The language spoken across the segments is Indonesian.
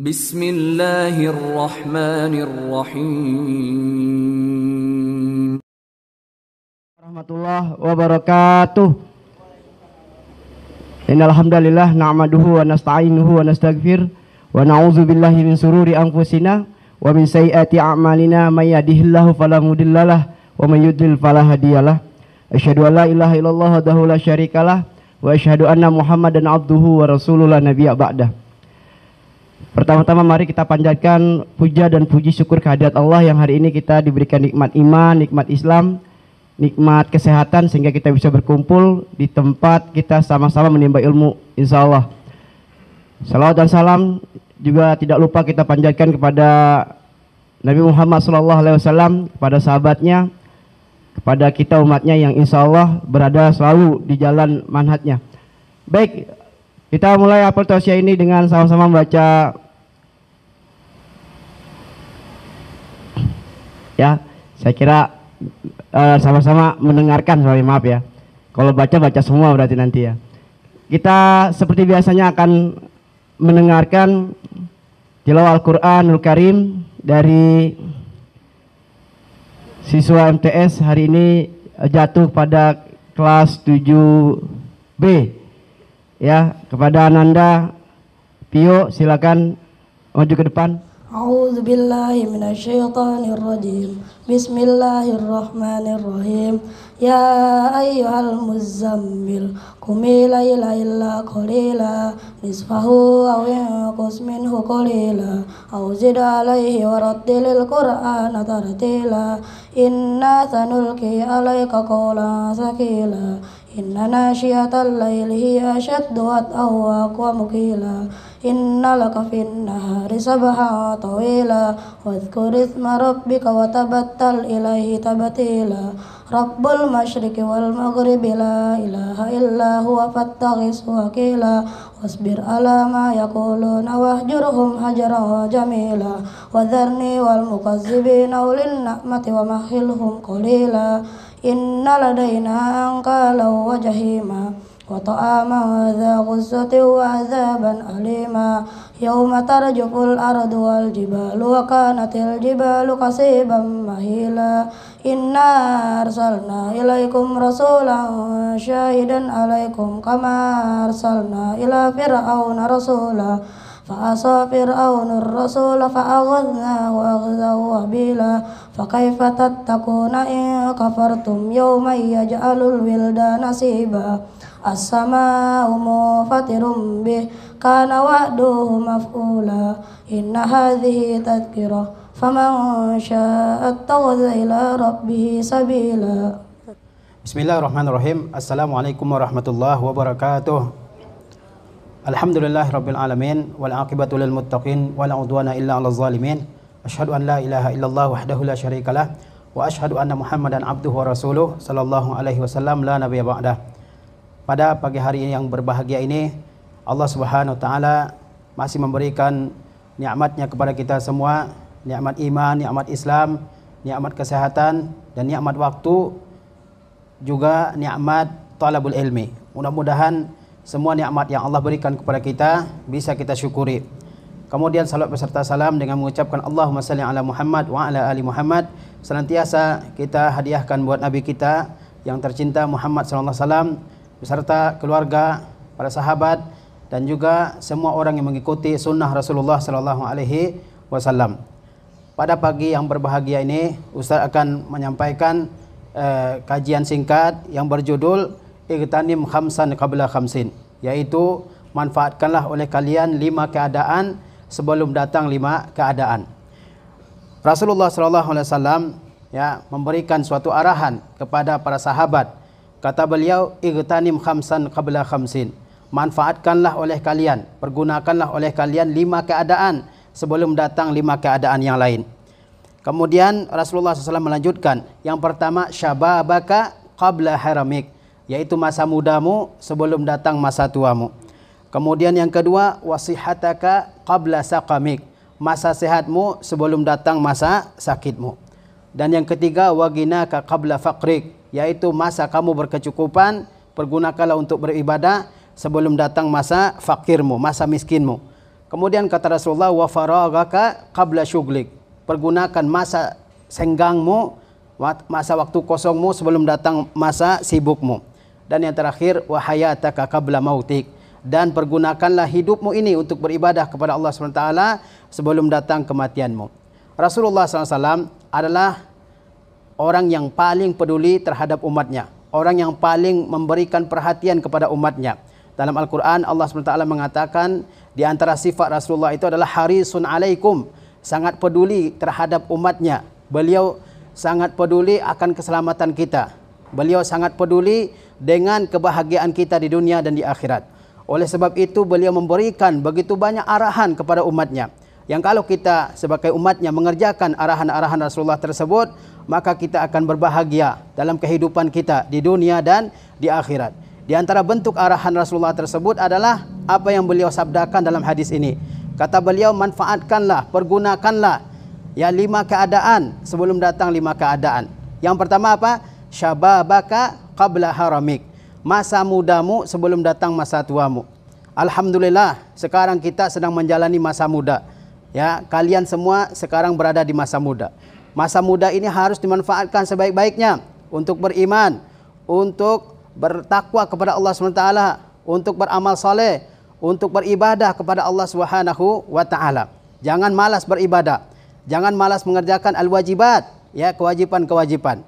Bismillahirrahmanirrahim. Warahmatullahi wabarakatuh. Innal hamdalillah na'maduhu wa nasta'inuhu wa nastaghfir wa na'udzu billahi min sururi anfusina wa min sayyiati a'malina may yahdihillahu fala mudhillalah wa may yudlil fala hadiyalah. Asyhadu an la ilaha illallah wahdahu la syarikalah wa asyhadu anna Muhammadan abduhu wa rasuluhu la nabiyya ba'dah. Pertama-tama mari kita panjatkan puja dan puji syukur kehadirat Allah yang hari ini kita diberikan nikmat iman, nikmat Islam, nikmat kesehatan sehingga kita bisa berkumpul di tempat kita sama-sama menimba ilmu insyaallah. Salawat dan salam juga tidak lupa kita panjatkan kepada Nabi Muhammad SAW, kepada sahabatnya, kepada kita umatnya yang insyaallah berada selalu di jalan manhajnya. Baik, kita mulai apel tausiah ini dengan sama-sama membaca ya. Saya kira sama-sama mendengarkan, sorry maaf ya. Kalau baca semua berarti nanti ya. Kita seperti biasanya akan mendengarkan tilawah Al-Qur'anul Karim dari siswa MTS hari ini jatuh pada kelas 7B. Ya, kepada Ananda Pio silakan maju ke depan. A'udzu billahi minasyaitonir rajim. Bismillahirrahmanirrahim. Ya ayyuhal muzammil qumil laila illa qalila nisfahu aw yanqus minhu qalila aw zid alayhi warattilil qur'ana tartila inna sanulqi alayka qawlan thaqila inna nashiyatal laili hiya ashaddu wat'an wa aqwamu qila inna laka fin nahari sabhan tawila wadhkur isma rabbika wa tabattal ilaihi tabtila rabbul masyriqi wal maghribi la ilaha illa huwa fattaghis wakila wasbir ala ma yaquluna wahjurhum hajaran jamila wadharni wal mukazzibina ulil na'mati wa mahilhum qalila inna ladaina anqalan wa jahima wa ta'aman dha ghussatin wa azaban alima yawma tarjuful ardu wal jibalu wa kanatil jibalu kasiban mahila inna arsalna ilaikum rasulan syahidan alaikum kama arsalna ila fir'auna rasula fa'asa fir'aunur rasula fa'aghadnahu aghzan wabila fakaifa tattaquna in kafartum yawman yaj'alul wildana siba as-sama'u munfatirun bih kana wa'duhu maf'ula inna hadhihi tadhkirah faman syaa'a ittakhadha ila rabbih sabila. Bismillahirrahmanirrahim. Assalamualaikum warahmatullahi wabarakatuh. Alhamdulillahirabbil alamin wal aqibatu lil muttaqin wala udwana illa 'alal zalimin. Asyhadu an la ilaha illallah wahdahu la syarikalah wa asyhadu anna Muhammadan abduhu wa rasuluh sallallahu alaihi wasallam la nabiyya ba'dah. Pada pagi hari yang berbahagia ini Allah Subhanahu wa taala masih memberikan nikmatnya kepada kita semua, nikmat iman, nikmat Islam, nikmat kesehatan dan nikmat waktu, juga nikmat talabul ilmi. Mudah-mudahan semua nikmat yang Allah berikan kepada kita bisa kita syukuri. Kemudian salat beserta salam dengan mengucapkan Allahumma salli ala Muhammad wa ala ali Muhammad. Senantiasa kita hadiahkan buat Nabi kita yang tercinta Muhammad sallallahu alaihi wasallam beserta keluarga, para sahabat dan juga semua orang yang mengikuti sunnah Rasulullah sallallahu alaihi wasallam. Pada pagi yang berbahagia ini Ustaz akan menyampaikan kajian singkat yang berjudul Igtanim khamsan qabla khamsin, yaitu manfaatkanlah oleh kalian 5 keadaan sebelum datang 5 keadaan. Rasulullah sallallahu alaihi wasallam ya memberikan suatu arahan kepada para sahabat. Kata beliau, igtanim khamsan qabla khamsin. Manfaatkanlah oleh kalian, pergunakanlah oleh kalian 5 keadaan sebelum datang 5 keadaan yang lain. Kemudian Rasulullah SAW melanjutkan, yang pertama syababaka qabla haramik, yaitu masa mudamu sebelum datang masa tuamu. Kemudian yang kedua, wasihataka qabla saqamik, masa sehatmu sebelum datang masa sakitmu. Dan yang ketiga, waginaka qabla faqrik, yaitu masa kamu berkecukupan, pergunakanlah untuk beribadah sebelum datang masa fakirmu, masa miskinmu. Kemudian kata Rasulullah, wa faragaka qabla syughlik. Pergunakan masa senggangmu, masa waktu kosongmu sebelum datang masa sibukmu. Dan yang terakhir, wa hayataka qabla mautik. Dan pergunakanlah hidupmu ini untuk beribadah kepada Allah SWT sebelum datang kematianmu. Rasulullah SAW adalah orang yang paling peduli terhadap umatnya, orang yang paling memberikan perhatian kepada umatnya. Dalam Al-Quran Allah SWT mengatakan di antara sifat Rasulullah itu adalah harisun alaikum, sangat peduli terhadap umatnya. Beliau sangat peduli akan keselamatan kita. Beliau sangat peduli dengan kebahagiaan kita di dunia dan di akhirat. Oleh sebab itu beliau memberikan begitu banyak arahan kepada umatnya, yang kalau kita sebagai umatnya mengerjakan arahan-arahan Rasulullah tersebut, maka kita akan berbahagia dalam kehidupan kita di dunia dan di akhirat. Di antara bentuk arahan Rasulullah tersebut adalah apa yang beliau sabdakan dalam hadis ini. Kata beliau, manfaatkanlah, pergunakanlah 5 keadaan sebelum datang 5 keadaan. Yang pertama apa? Syababaka qabla haramik. Masa mudamu sebelum datang masa tuamu. Alhamdulillah, sekarang kita sedang menjalani masa muda. Ya, kalian semua sekarang berada di masa muda. Masa muda ini harus dimanfaatkan sebaik-baiknya untuk beriman, untuk bertakwa kepada Allah SWT, untuk beramal saleh, untuk beribadah kepada Allah Subhanahu wa taala. Jangan malas beribadah. Jangan malas mengerjakan al-wajibat, ya, kewajiban-kewajiban.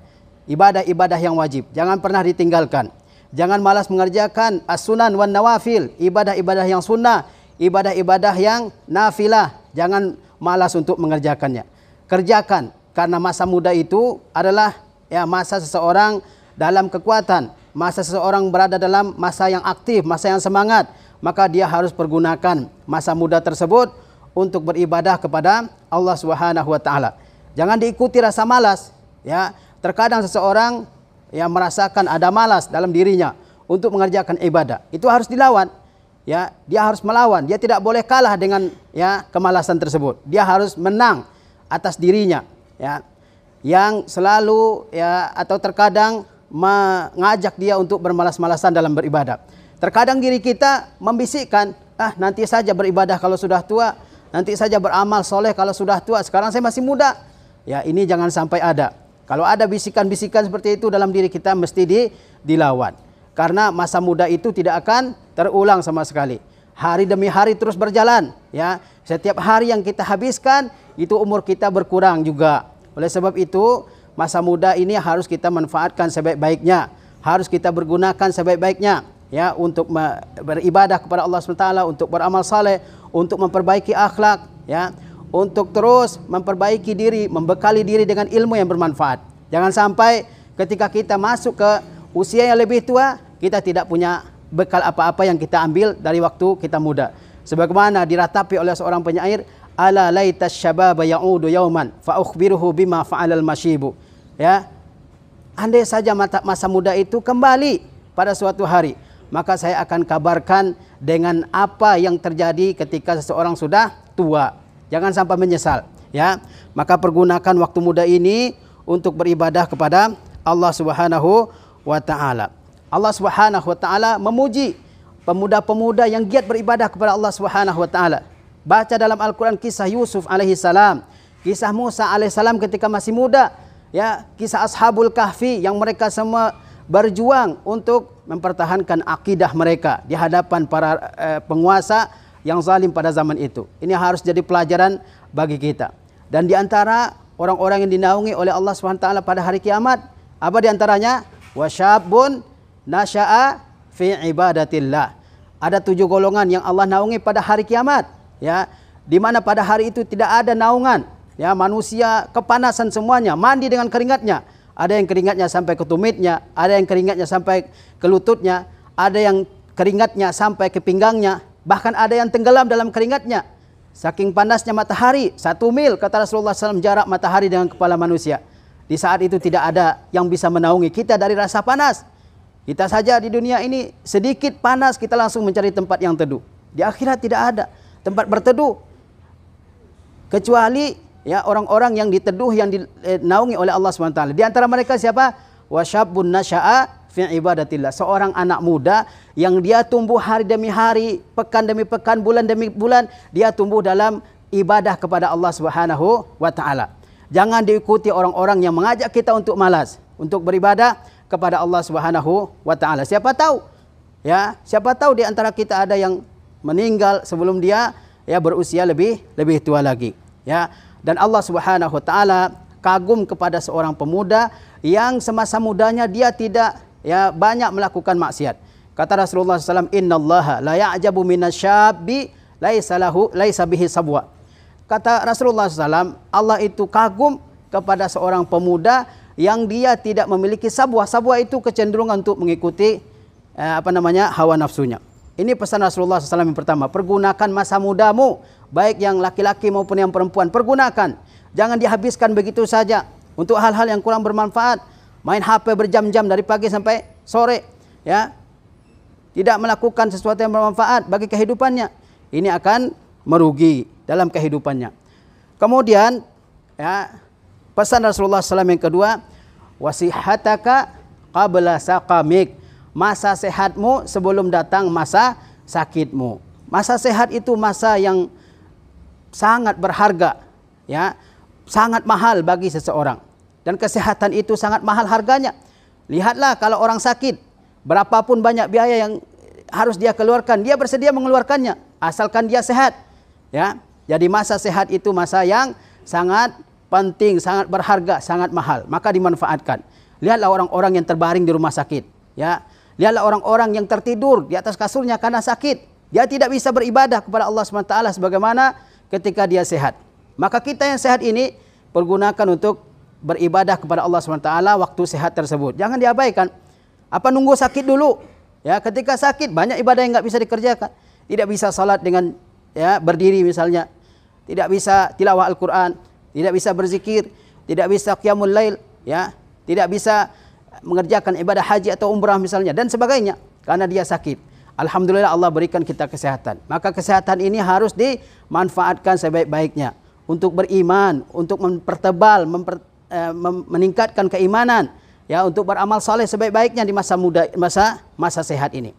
Ibadah-ibadah yang wajib jangan pernah ditinggalkan. Jangan malas mengerjakan as-sunan wan nawafil, ibadah-ibadah yang sunnah, ibadah-ibadah yang nafilah. Jangan malas untuk mengerjakannya. Kerjakan, karena masa muda itu adalah masa seseorang dalam kekuatan, masa seseorang berada dalam masa yang aktif, masa yang semangat. Maka dia harus pergunakan masa muda tersebut untuk beribadah kepada Allah Subhanahu wa taala. Jangan diikuti rasa malas, ya. Terkadang seseorang merasakan ada malas dalam dirinya untuk mengerjakan ibadah. Itu harus dilawan. Ya, dia harus melawan. Dia tidak boleh kalah dengan kemalasan tersebut. Dia harus menang atas dirinya, ya. Yang selalu atau terkadang mengajak dia untuk bermalas-malasan dalam beribadah. Terkadang diri kita membisikkan, nanti saja beribadah kalau sudah tua, nanti saja beramal soleh kalau sudah tua. Sekarang saya masih muda. Ya, ini jangan sampai ada. Kalau ada bisikan-bisikan seperti itu dalam diri kita, mesti dilawan. Karena masa muda itu tidak akan terulang sama sekali. Hari demi hari terus berjalan. Ya, setiap hari yang kita habiskan, itu umur kita berkurang juga. Oleh sebab itu, masa muda ini harus kita manfaatkan sebaik-baiknya. Harus kita bergunakan sebaik-baiknya. Ya, untuk beribadah kepada Allah SWT, untuk beramal saleh, untuk memperbaiki akhlak. Ya, untuk terus memperbaiki diri, membekali diri dengan ilmu yang bermanfaat. Jangan sampai ketika kita masuk ke usia yang lebih tua, kita tidak punya bekal apa-apa yang kita ambil dari waktu kita muda. Sebagaimana diratapi oleh seorang penyair, ala laitas syababa ya'udu yauman fa ukhbiruhu bima fa'alal masyibu. Ya. Andai saja masa muda itu kembali pada suatu hari, maka saya akan kabarkan dengan apa yang terjadi ketika seseorang sudah tua. Jangan sampai menyesal, ya. Maka pergunakan waktu muda ini untuk beribadah kepada Allah Subhanahu wa taala. Allah Subhanahu wa taala memuji pemuda-pemuda yang giat beribadah kepada Allah Subhanahu wa taala. Baca dalam Al-Qur'an kisah Yusuf alaihi salam, kisah Musa alaihi salam ketika masih muda, ya, kisah Ashabul Kahfi yang mereka semua berjuang untuk mempertahankan akidah mereka di hadapan para penguasa yang zalim pada zaman itu. Ini harus jadi pelajaran bagi kita. Dan di antara orang-orang yang dinaungi oleh Allah SWT pada hari kiamat, apa di antaranya? Wasyabun nasya'a fi ibadatillah. Ada 7 golongan yang Allah naungi pada hari kiamat, ya, di mana pada hari itu tidak ada naungan, ya, manusia kepanasan semuanya, mandi dengan keringatnya. Ada yang keringatnya sampai ke tumitnya, ada yang keringatnya sampai ke lututnya, ada yang keringatnya sampai ke pinggangnya. Bahkan ada yang tenggelam dalam keringatnya. Saking panasnya matahari, 1 mil kata Rasulullah SAW jarak matahari dengan kepala manusia. Di saat itu tidak ada yang bisa menaungi kita dari rasa panas. Kita saja di dunia ini sedikit panas kita langsung mencari tempat yang teduh. Di akhirat tidak ada tempat berteduh. Kecuali orang-orang yang diteduh, yang dinaungi oleh Allah SWT. Di antara mereka siapa? Wasyabun nasya'a fi ibadatillah. Seorang anak muda yang dia tumbuh hari demi hari, pekan demi pekan, bulan demi bulan, dia tumbuh dalam ibadah kepada Allah Subhanahu wa taala. Jangan diikuti orang-orang yang mengajak kita untuk malas, untuk beribadah kepada Allah Subhanahu wa taala. Siapa tahu di antara kita ada yang meninggal sebelum dia berusia lebih tua lagi. Dan Allah Subhanahu wa taala kagum kepada seorang pemuda yang semasa mudanya dia tidak banyak melakukan maksiat. Kata Rasulullah SAW, innallaha la ya'jabu minasyabbi laisa bihi sabwa. Kata Rasulullah SAW, Allah itu kagum kepada seorang pemuda yang dia tidak memiliki sabwa. Sabwa itu kecenderungan untuk mengikuti hawa nafsunya. Ini pesan Rasulullah SAW yang pertama. Pergunakan masa mudamu, baik yang laki-laki maupun yang perempuan. Pergunakan. Jangan dihabiskan begitu saja untuk hal-hal yang kurang bermanfaat. Main HP berjam-jam dari pagi sampai sore. Tidak melakukan sesuatu yang bermanfaat bagi kehidupannya. Ini akan merugi dalam kehidupannya. Kemudian pesan Rasulullah SAW yang kedua, wasihataka qabla saqamik. Masa sehatmu sebelum datang masa sakitmu. Masa sehat itu masa yang sangat berharga, sangat mahal bagi seseorang. Dan kesehatan itu sangat mahal harganya. Lihatlah kalau orang sakit, berapapun banyak biaya yang harus dia keluarkan, dia bersedia mengeluarkannya asalkan dia sehat. Jadi masa sehat itu masa yang sangat penting, sangat berharga, sangat mahal. Maka dimanfaatkan. Lihatlah orang-orang yang terbaring di rumah sakit. Lihatlah orang-orang yang tertidur di atas kasurnya karena sakit. Dia tidak bisa beribadah kepada Allah SWT sebagaimana ketika dia sehat. Maka kita yang sehat ini pergunakan untuk beribadah kepada Allah SWT waktu sehat tersebut. Jangan diabaikan. Apa nunggu sakit dulu? Ketika sakit banyak ibadah yang nggak bisa dikerjakan. Tidak bisa salat dengan berdiri misalnya. Tidak bisa tilawah Al-Quran. Tidak bisa berzikir. Tidak bisa qiyamul lail. Tidak bisa mengerjakan ibadah haji atau umrah misalnya dan sebagainya karena dia sakit. Alhamdulillah Allah berikan kita kesehatan. Maka kesehatan ini harus dimanfaatkan sebaik-baiknya untuk beriman, untuk mempertebal, meningkatkan keimanan, untuk beramal saleh sebaik-baiknya di masa muda, masa sehat ini.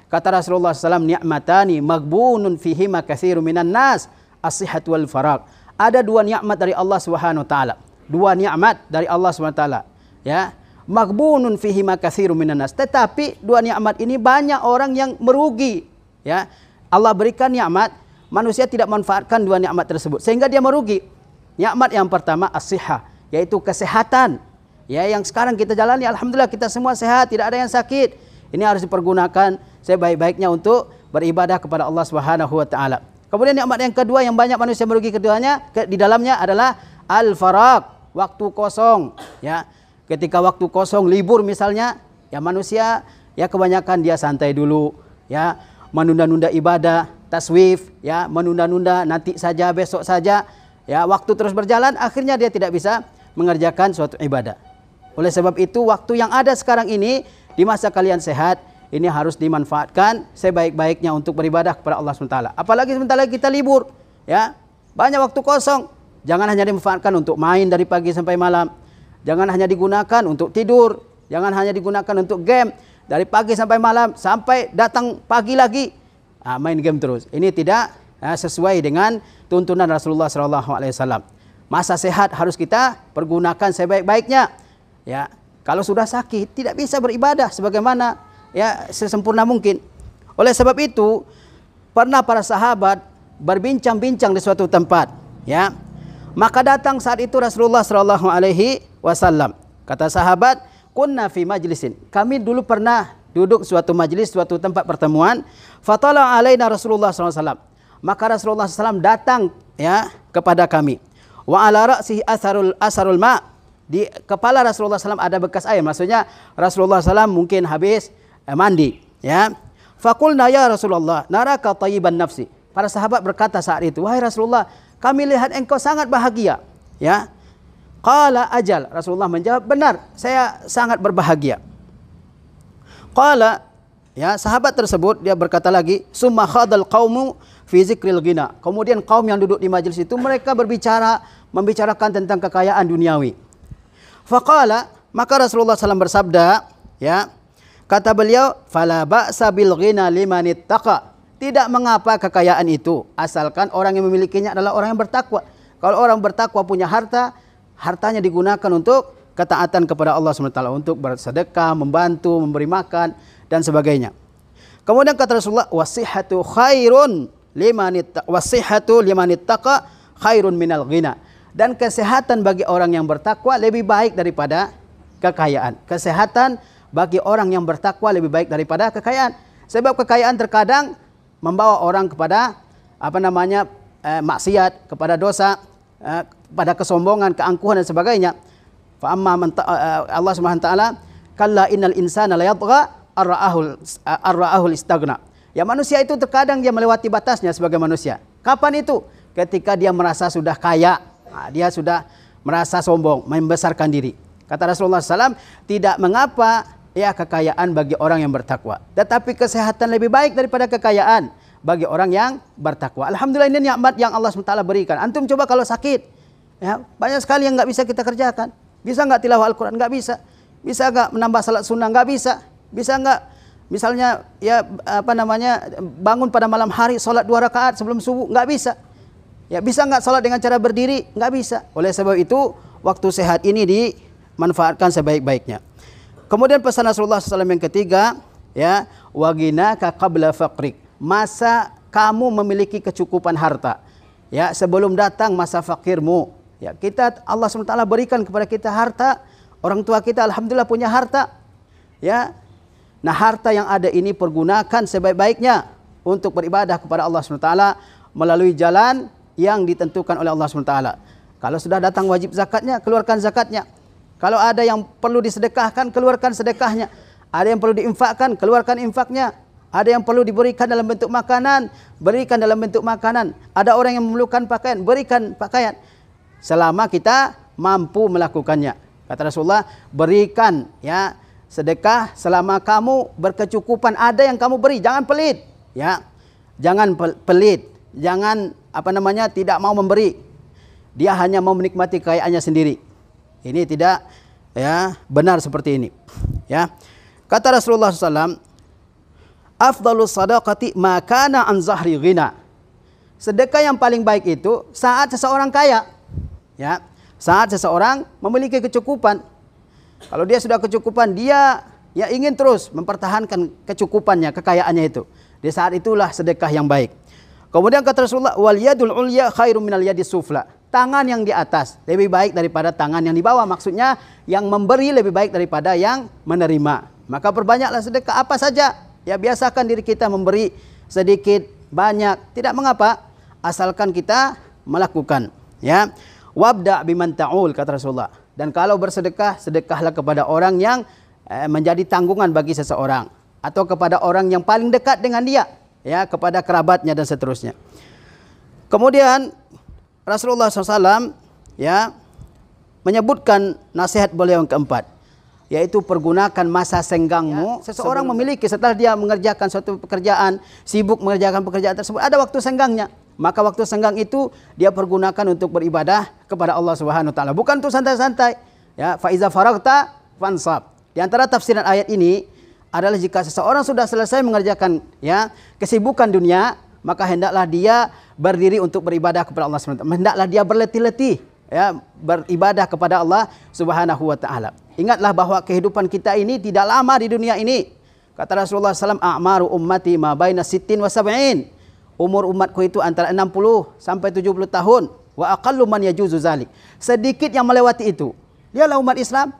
Kata Rasulullah SAW, ni'matani maghbunun fihima katsirun minan nas, as-sihhat wal faragh. Ada dua nikmat dari Allah Subhanahu wa taala. Dua nikmat dari Allah Subhanahu wa taala. Maghbunun fihi ma katsirun minan nas. Tetapi dua nikmat ini banyak orang yang merugi. Allah berikan nikmat, manusia tidak manfaatkan dua nikmat tersebut sehingga dia merugi. Nikmat yang pertama as-sihah, yaitu kesehatan. Yang sekarang kita jalani, alhamdulillah kita semua sehat, tidak ada yang sakit. Ini harus dipergunakan sebaik-baiknya untuk beribadah kepada Allah Subhanahu wa taala. Kemudian nikmat yang kedua yang banyak manusia merugi di dalamnya adalah al-faragh, waktu kosong. Ketika waktu kosong, libur misalnya, manusia kebanyakan dia santai dulu, menunda-nunda ibadah, taswif, menunda-nunda nanti saja, besok saja, waktu terus berjalan, akhirnya dia tidak bisa mengerjakan suatu ibadah. Oleh sebab itu, waktu yang ada sekarang ini di masa kalian sehat, ini harus dimanfaatkan sebaik-baiknya untuk beribadah kepada Allah SWT. Apalagi sebentar lagi kita libur, banyak waktu kosong. Jangan hanya dimanfaatkan untuk main dari pagi sampai malam. Jangan hanya digunakan untuk tidur. Jangan hanya digunakan untuk game. Dari pagi sampai malam, sampai datang pagi lagi, main game terus. Ini tidak sesuai dengan tuntunan Rasulullah SAW. Masa sehat harus kita pergunakan sebaik-baiknya. Kalau sudah sakit, tidak bisa beribadah sebagaimana sesempurna mungkin. Oleh sebab itu, pernah para sahabat berbincang-bincang di suatu tempat. Maka datang saat itu Rasulullah SAW. Kata sahabat, kunna fi majlisin. Kami dulu pernah duduk suatu majlis, suatu tempat pertemuan. Fatala alaina Rasulullah SAW. Maka Rasulullah SAW datang kepada kami. Wa ala ra'sihi asarul ma'. Di kepala Rasulullah SAW ada bekas air. Maksudnya Rasulullah SAW mungkin habis mandi. Faqulna ya Rasulullah, naraka tayyiban nafsi. Para sahabat berkata saat itu, wahai Rasulullah, kami lihat engkau sangat bahagia. Qala ajal. Rasulullah menjawab, benar, saya sangat berbahagia. Qala, sahabat tersebut dia berkata lagi, summa khadal qaumu fi zikril ghina. Kemudian kaum yang duduk di majelis itu mereka membicarakan tentang kekayaan duniawi. Faqala, maka Rasulullah SAW bersabda, Ya. Kata beliau, fala ba'sa bil ghina liman ittaqa. Tidak mengapa kekayaan itu, asalkan orang yang memilikinya adalah orang yang bertakwa. Kalau orang bertakwa punya harta, hartanya digunakan untuk ketaatan kepada Allah SWT, untuk bersedekah, membantu, memberi makan dan sebagainya. Kemudian kata Rasulullah, wasihhatu khairun liman ittaqa khairun minal ghina. Dan kesehatan bagi orang yang bertakwa lebih baik daripada kekayaan. Kesehatan bagi orang yang bertakwa lebih baik daripada kekayaan. Sebab kekayaan terkadang membawa orang kepada maksiat, kepada dosa, pada kesombongan, keangkuhan dan sebagainya. Fa amma Allah Subhanahu wa taala, kalla innal insana la yatgha ar-ra'ahul istaghna. Ya, manusia itu terkadang dia melewati batasnya sebagai manusia. Kapan itu? Ketika dia merasa sudah kaya, dia sudah merasa sombong, membesarkan diri. Kata Rasulullah SAW, tidak mengapa ya kekayaan bagi orang yang bertakwa, tetapi kesehatan lebih baik daripada kekayaan bagi orang yang bertakwa. Alhamdulillah, ini nikmat yang Allah SWT berikan. Antum coba kalau sakit, ya, banyak sekali yang nggak bisa kita kerjakan. Bisa nggak tilawah Al-Quran? Nggak bisa. Bisa nggak menambah salat sunnah? Nggak bisa. Bisa nggak misalnya ya bangun pada malam hari salat 2 rakaat sebelum subuh? Nggak bisa. Ya, bisa nggak salat dengan cara berdiri? Nggak bisa. Oleh sebab itu, waktu sehat ini dimanfaatkan sebaik-baiknya. Kemudian pesan Rasulullah SAW yang ketiga, ya, waginaka qabla faqrik. Masa kamu memiliki kecukupan harta, ya, sebelum datang masa fakirmu. Ya, Allah SWT berikan kepada kita harta. Orang tua kita alhamdulillah punya harta. Ya. Nah, harta yang ada ini pergunakan sebaik-baiknya untuk beribadah kepada Allah SWT melalui jalan yang ditentukan oleh Allah SWT. Kalau sudah datang wajib zakatnya, keluarkan zakatnya. Kalau ada yang perlu disedekahkan, keluarkan sedekahnya. Ada yang perlu diinfakkan, keluarkan infaknya. Ada yang perlu diberikan dalam bentuk makanan, berikan dalam bentuk makanan. Ada orang yang memerlukan pakaian, berikan pakaian. Selama kita mampu melakukannya. Kata Rasulullah, berikan ya sedekah selama kamu berkecukupan. Ada yang kamu beri, jangan pelit. Ya, jangan pelit, jangan tidak mau memberi. Dia hanya mau menikmati kekayaannya sendiri. Ini tidak ya benar seperti ini. Ya, kata Rasulullah SAW, afdalus sadaqati ma kana an zahri ghina. Sedekah yang paling baik itu saat seseorang kaya. Ya, saat seseorang memiliki kecukupan. Kalau dia sudah kecukupan, dia ya ingin terus mempertahankan kecukupannya, kekayaannya itu. Di saat itulah sedekah yang baik. Kemudian kata Rasulullah, wal yadul ulya khairum minal yadis sufla. Tangan yang di atas lebih baik daripada tangan yang di bawah. Maksudnya yang memberi lebih baik daripada yang menerima. Maka perbanyaklah sedekah apa saja. Ya, biasakan diri kita memberi sedikit, banyak, tidak mengapa, asalkan kita melakukan. Ya, wabda biman ta'ul, kata Rasulullah. Dan kalau bersedekah, sedekahlah kepada orang yang menjadi tanggungan bagi seseorang, atau kepada orang yang paling dekat dengan dia, ya, kepada kerabatnya dan seterusnya. Kemudian Rasulullah SAW ya menyebutkan nasihat beliau yang keempat, yaitu pergunakan masa senggangmu. Ya, seseorang memiliki setelah dia mengerjakan suatu pekerjaan, sibuk mengerjakan pekerjaan tersebut, ada waktu senggangnya. Maka waktu senggang itu dia pergunakan untuk beribadah kepada Allah Subhanahu wa taala. Bukan untuk santai-santai. Ya, fa iza faragta fansab. Di antara tafsiran ayat ini adalah jika seseorang sudah selesai mengerjakan ya kesibukan dunia, maka hendaklah dia berdiri untuk beribadah kepada Allah SWT. Hendaklah dia berletih-letih ya beribadah kepada Allah Subhanahu wa taala. Ingatlah bahwa kehidupan kita ini tidak lama di dunia ini. Kata Rasulullah SAW, a'maru ummati ma baina sittin wa sab'in. Umur umatku itu antara 60 sampai 70 tahun. Wa aqallu man yajuzu zalik. Sedikit yang melewati itu. Dialah umat Islam.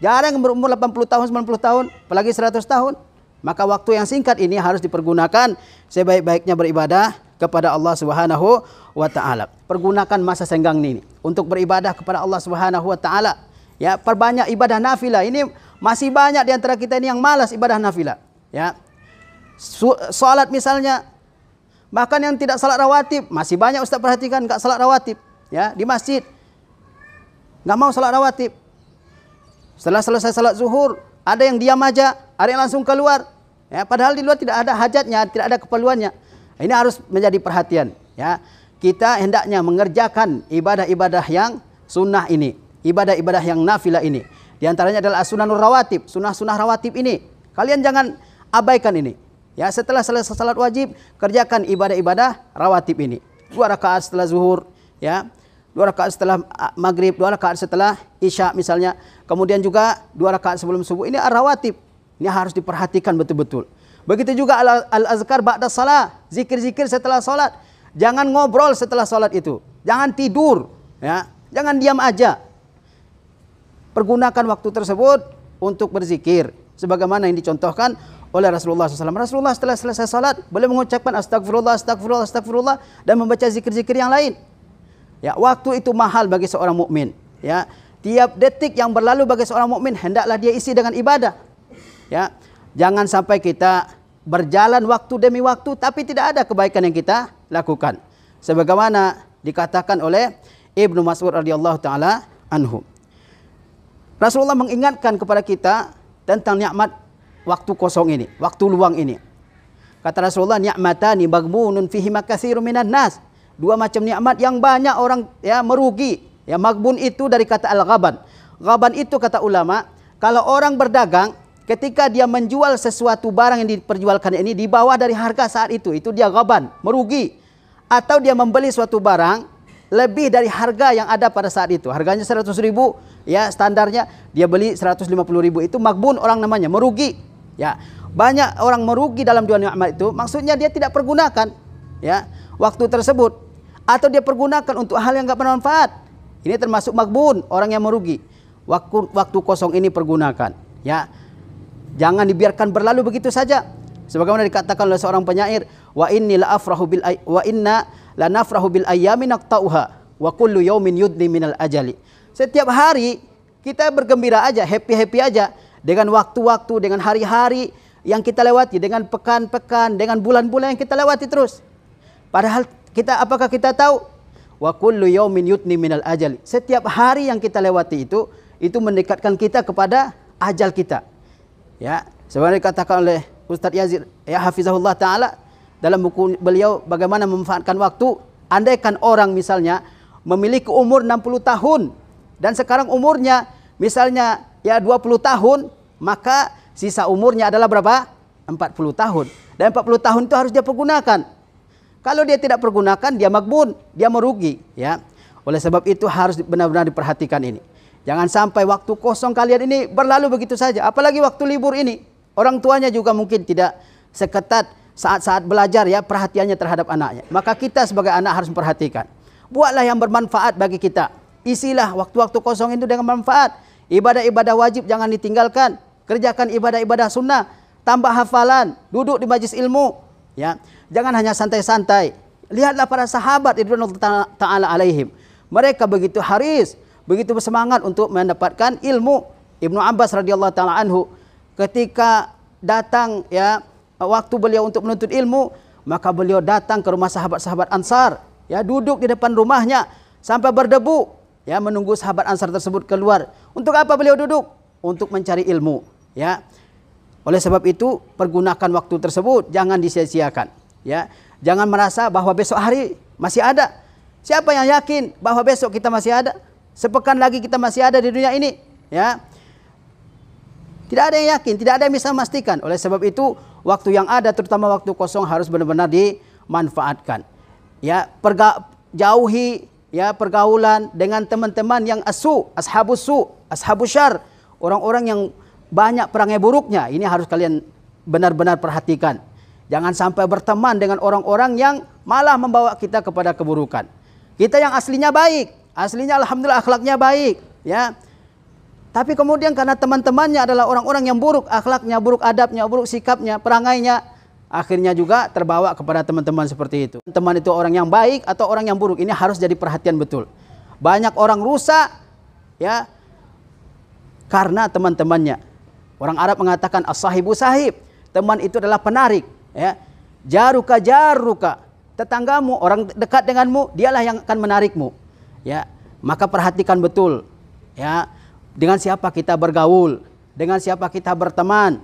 Jarang yang berumur 80 tahun, 90 tahun, apalagi 100 tahun. Maka waktu yang singkat ini harus dipergunakan sebaik-baiknya beribadah kepada Allah Subhanahu wa taala. Pergunakan masa senggang ini untuk beribadah kepada Allah Subhanahu wa taala. Ya, perbanyak ibadah nafilah. Ini masih banyak di antara kita ini yang malas ibadah nafilah. Ya. Salat misalnya, bahkan yang tidak salat rawatib, masih banyak Ustaz perhatikan enggak salat rawatib, ya, di masjid. Enggak mau salat rawatib. Setelah selesai salat zuhur, ada yang diam aja, ada yang langsung keluar. Ya, padahal di luar tidak ada hajatnya, tidak ada keperluannya. Ini harus menjadi perhatian. Ya, kita hendaknya mengerjakan ibadah-ibadah yang sunnah ini, ibadah-ibadah yang nafilah ini. Di antaranya adalah as-sunanur rawatib, sunnah-sunnah rawatib ini. Kalian jangan abaikan ini. Ya, setelah selesai salat wajib, kerjakan ibadah-ibadah rawatib ini. 2 rakaat setelah zuhur, ya. 2 rakaat setelah maghrib, 2 rakaat setelah isya misalnya. Kemudian juga 2 rakaat sebelum subuh. Ini ar-rawatib. Ini harus diperhatikan betul-betul. Begitu juga al-azkar ba'da salat, zikir-zikir setelah salat. Jangan ngobrol setelah salat itu. Jangan tidur, ya. Jangan diam aja. Pergunakan waktu tersebut untuk berzikir sebagaimana yang dicontohkan oleh Rasulullah SAW. Rasulullah setelah selesai salat, beliau mengucapkan astagfirullah, astagfirullah, astagfirullah dan membaca zikir-zikir yang lain. Ya, waktu itu mahal bagi seorang mukmin. Ya, tiap detik yang berlalu bagi seorang mukmin hendaklah dia isi dengan ibadah. Ya, jangan sampai kita berjalan waktu demi waktu tapi tidak ada kebaikan yang kita lakukan. Sebagaimana dikatakan oleh Ibnu Mas'ud radhiyallahu taala anhu. Rasulullah mengingatkan kepada kita tentang nikmat waktu kosong ini, waktu luang ini. Kata Rasulullah, ni'matani maghbunun fihi makatsirun minan nas. 2 macam nikmat yang banyak orang ya merugi. Ya, maghbun itu dari kata al-ghaban. Ghaban itu kata ulama, kalau orang berdagang ketika dia menjual sesuatu barang yang diperjualkan ini di bawah dari harga saat itu dia ghaban, merugi. Atau dia membeli suatu barang lebih dari harga yang ada pada saat itu. Harganya 100.000, ya standarnya, dia beli 150.000. Itu maghbun orang namanya, merugi. Ya, banyak orang merugi dalam 2 nikmat itu, maksudnya dia tidak pergunakan ya waktu tersebut, atau dia pergunakan untuk hal yang enggak bermanfaat. Ini termasuk maghbun, orang yang merugi. Waktu kosong ini pergunakan, ya. Jangan dibiarkan berlalu begitu saja. Sebagaimana dikatakan oleh seorang penyair, wa inna la nafrahu bil ayyami naqta'uha wa kullu yawmin yudni minal ajali. Setiap hari kita bergembira aja, happy aja dengan waktu-waktu, dengan hari-hari yang kita lewati, dengan pekan-pekan, dengan bulan-bulan yang kita lewati terus. Padahal apakah kita tahu wa kullu yawmin yudni minal ajali. Setiap hari yang kita lewati itu mendekatkan kita kepada ajal kita. Ya, sebagaimana dikatakan oleh Ustaz Yazid ya hafizahullah taala dalam buku beliau bagaimana memanfaatkan waktu. Andaikan orang misalnya memiliki umur 60 tahun dan sekarang umurnya misalnya ya 20 tahun, maka sisa umurnya adalah berapa? 40 tahun. Dan 40 tahun itu harus dia pergunakan. Kalau dia tidak pergunakan, dia maghbun, dia merugi, ya. Oleh sebab itu harus benar-benar diperhatikan ini. Jangan sampai waktu kosong kalian ini berlalu begitu saja. Apalagi waktu libur ini. Orang tuanya juga mungkin tidak seketat saat-saat belajar ya perhatiannya terhadap anaknya. Maka kita sebagai anak harus memperhatikan. Buatlah yang bermanfaat bagi kita. Isilah waktu-waktu kosong itu dengan manfaat. Ibadah-ibadah wajib jangan ditinggalkan. Kerjakan ibadah-ibadah sunnah. Tambah hafalan. Duduk di majlis ilmu. Ya, jangan hanya santai-santai. Lihatlah para sahabat radhiyallahu taala alaihim. Mereka begitu haris, begitu bersemangat untuk mendapatkan ilmu. Ibnu Abbas radhiyallahu taala anhu ketika datang ya waktu beliau untuk menuntut ilmu, maka beliau datang ke rumah sahabat-sahabat Ansar, ya duduk di depan rumahnya sampai berdebu, ya menunggu sahabat Ansar tersebut keluar. Untuk apa beliau duduk? Untuk mencari ilmu, ya. Oleh sebab itu pergunakan waktu tersebut, jangan disia-siakan, ya. Jangan merasa bahwa besok hari masih ada. Siapa yang yakin bahwa besok kita masih ada? Sepekan lagi kita masih ada di dunia ini, ya. Tidak ada yang yakin, tidak ada yang bisa memastikan. Oleh sebab itu, waktu yang ada terutama waktu kosong harus benar-benar dimanfaatkan. Ya, jauhi ya pergaulan dengan teman-teman yang ashabus syar, orang-orang yang banyak perangai buruknya. Ini harus kalian benar-benar perhatikan. Jangan sampai berteman dengan orang-orang yang malah membawa kita kepada keburukan. Kita yang aslinya baik, aslinya alhamdulillah akhlaknya baik, ya. Tapi kemudian karena teman-temannya adalah orang-orang yang buruk akhlaknya, buruk adabnya, buruk sikapnya, perangainya, akhirnya juga terbawa kepada teman-teman seperti itu. Teman itu orang yang baik atau orang yang buruk, ini harus jadi perhatian betul. Banyak orang rusak ya karena teman-temannya. Orang Arab mengatakan as-sahibu sahib, teman itu adalah penarik, ya. Jaruka, tetanggamu, orang dekat denganmu, dialah yang akan menarikmu. Ya, maka perhatikan betul, ya. Dengan siapa kita bergaul, dengan siapa kita berteman,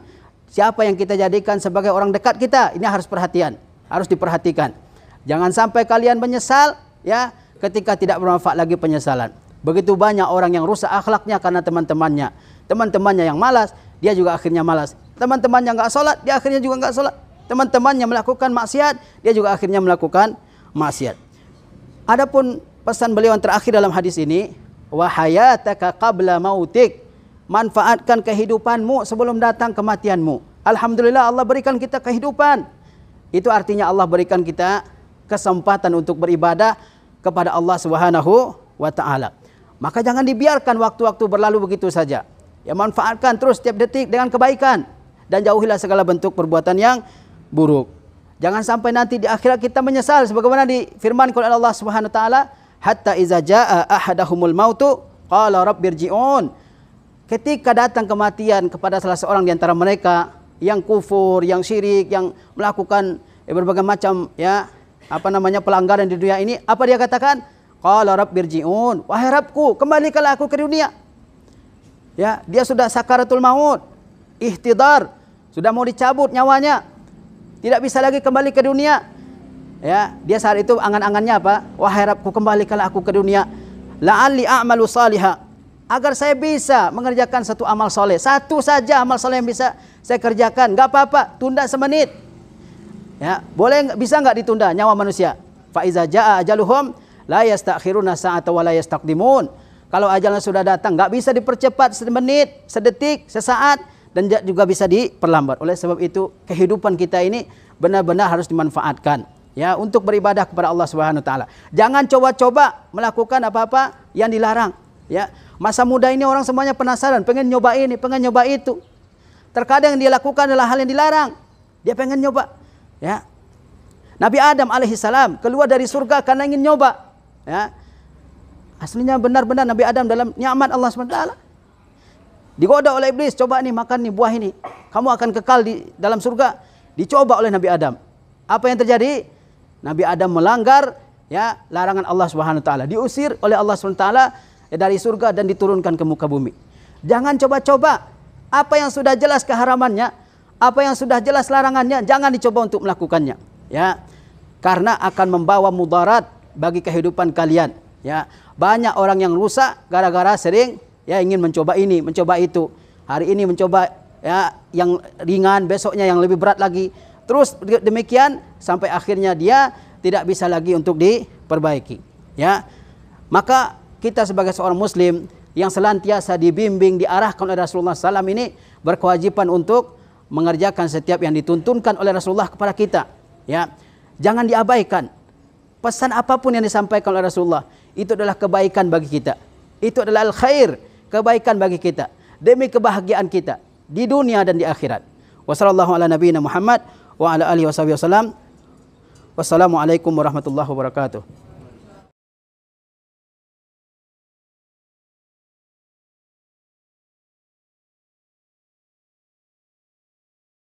siapa yang kita jadikan sebagai orang dekat kita, ini harus perhatian, harus diperhatikan. Jangan sampai kalian menyesal, ya, ketika tidak bermanfaat lagi penyesalan. Begitu banyak orang yang rusak akhlaknya karena teman-temannya. Teman-temannya yang malas, dia juga akhirnya malas. Teman-temannya nggak sholat, dia akhirnya juga nggak sholat. Teman-temannya melakukan maksiat, dia juga akhirnya melakukan maksiat. Adapun pesan beliau yang terakhir dalam hadis ini, wa hayataka qabla mautik, manfaatkan kehidupanmu sebelum datang kematianmu. Alhamdulillah Allah berikan kita kehidupan. Itu artinya Allah berikan kita kesempatan untuk beribadah kepada Allah Subhanahu wa taala. Maka jangan dibiarkan waktu-waktu berlalu begitu saja. Ya, manfaatkan terus setiap detik dengan kebaikan dan jauhilah segala bentuk perbuatan yang buruk. Jangan sampai nanti di akhirat kita menyesal sebagaimana difirmankan oleh Allah Subhanahu wa taala, hatta iza jaa ahadahumul mautu qala rabbirji'un. Ketika datang kematian kepada salah seorang di antara mereka yang kufur, yang syirik, yang melakukan berbagai macam pelanggaran di dunia ini, apa dia katakan? Qala rabbirji'un, wahai Rabbku, kembalikanlah aku ke dunia. Ya, dia sudah sakaratul maut, ihtidar, sudah mau dicabut nyawanya, tidak bisa lagi kembali ke dunia. Ya, dia saat itu angan-angannya apa? Wahai Rabbku, kembalikanlah aku ke dunia, la'alli a'malu salihah, agar saya bisa mengerjakan satu amal soleh. Satu saja amal soleh yang bisa saya kerjakan, enggak apa-apa, tunda semenit. Ya, boleh, bisa enggak ditunda nyawa manusia? Fa iza jaa ajaluhum la yastakhiruna sa'ata wa la yastaqdimun. Kalau ajalnya sudah datang, enggak bisa dipercepat semenit, sedetik, sesaat, dan juga bisa diperlambat. Oleh sebab itu, kehidupan kita ini benar-benar harus dimanfaatkan, ya, untuk beribadah kepada Allah Subhanahu wa taala. Jangan coba-coba melakukan apa-apa yang dilarang, ya. Masa muda ini orang semuanya penasaran, pengen nyoba ini, pengen nyoba itu. Terkadang yang dia lakukan adalah hal yang dilarang. Dia pengen nyoba, ya. Nabi Adam alaihissalam keluar dari surga karena ingin nyoba, ya. Aslinya benar-benar Nabi Adam dalam nikmat Allah SWT. Digoda oleh iblis, coba nih makan nih buah ini, kamu akan kekal di dalam surga. Dicoba oleh Nabi Adam. Apa yang terjadi? Nabi Adam melanggar, ya, larangan Allah SWT. Diusir oleh Allah SWT dari surga dan diturunkan ke muka bumi. Jangan coba-coba apa yang sudah jelas keharamannya, apa yang sudah jelas larangannya, jangan dicoba untuk melakukannya, ya. Karena akan membawa mudarat bagi kehidupan kalian, ya. Banyak orang yang rusak gara-gara sering, ya, ingin mencoba ini, mencoba itu. Hari ini mencoba, ya, yang ringan, besoknya yang lebih berat lagi. Terus demikian sampai akhirnya dia tidak bisa lagi untuk diperbaiki, ya. Maka kita sebagai seorang muslim yang senantiasa dibimbing, diarahkan oleh Rasulullah SAW ini berkewajiban untuk mengerjakan setiap yang dituntunkan oleh Rasulullah kepada kita, ya. Jangan diabaikan. Pesan apapun yang disampaikan oleh Rasulullah, itu adalah kebaikan bagi kita. Itu adalah al-khair, kebaikan bagi kita, demi kebahagiaan kita di dunia dan di akhirat. Wassallallahu ala nabiyina Muhammad wa ala alihi wasallam. Wassalamualaikum warahmatullahi wabarakatuh.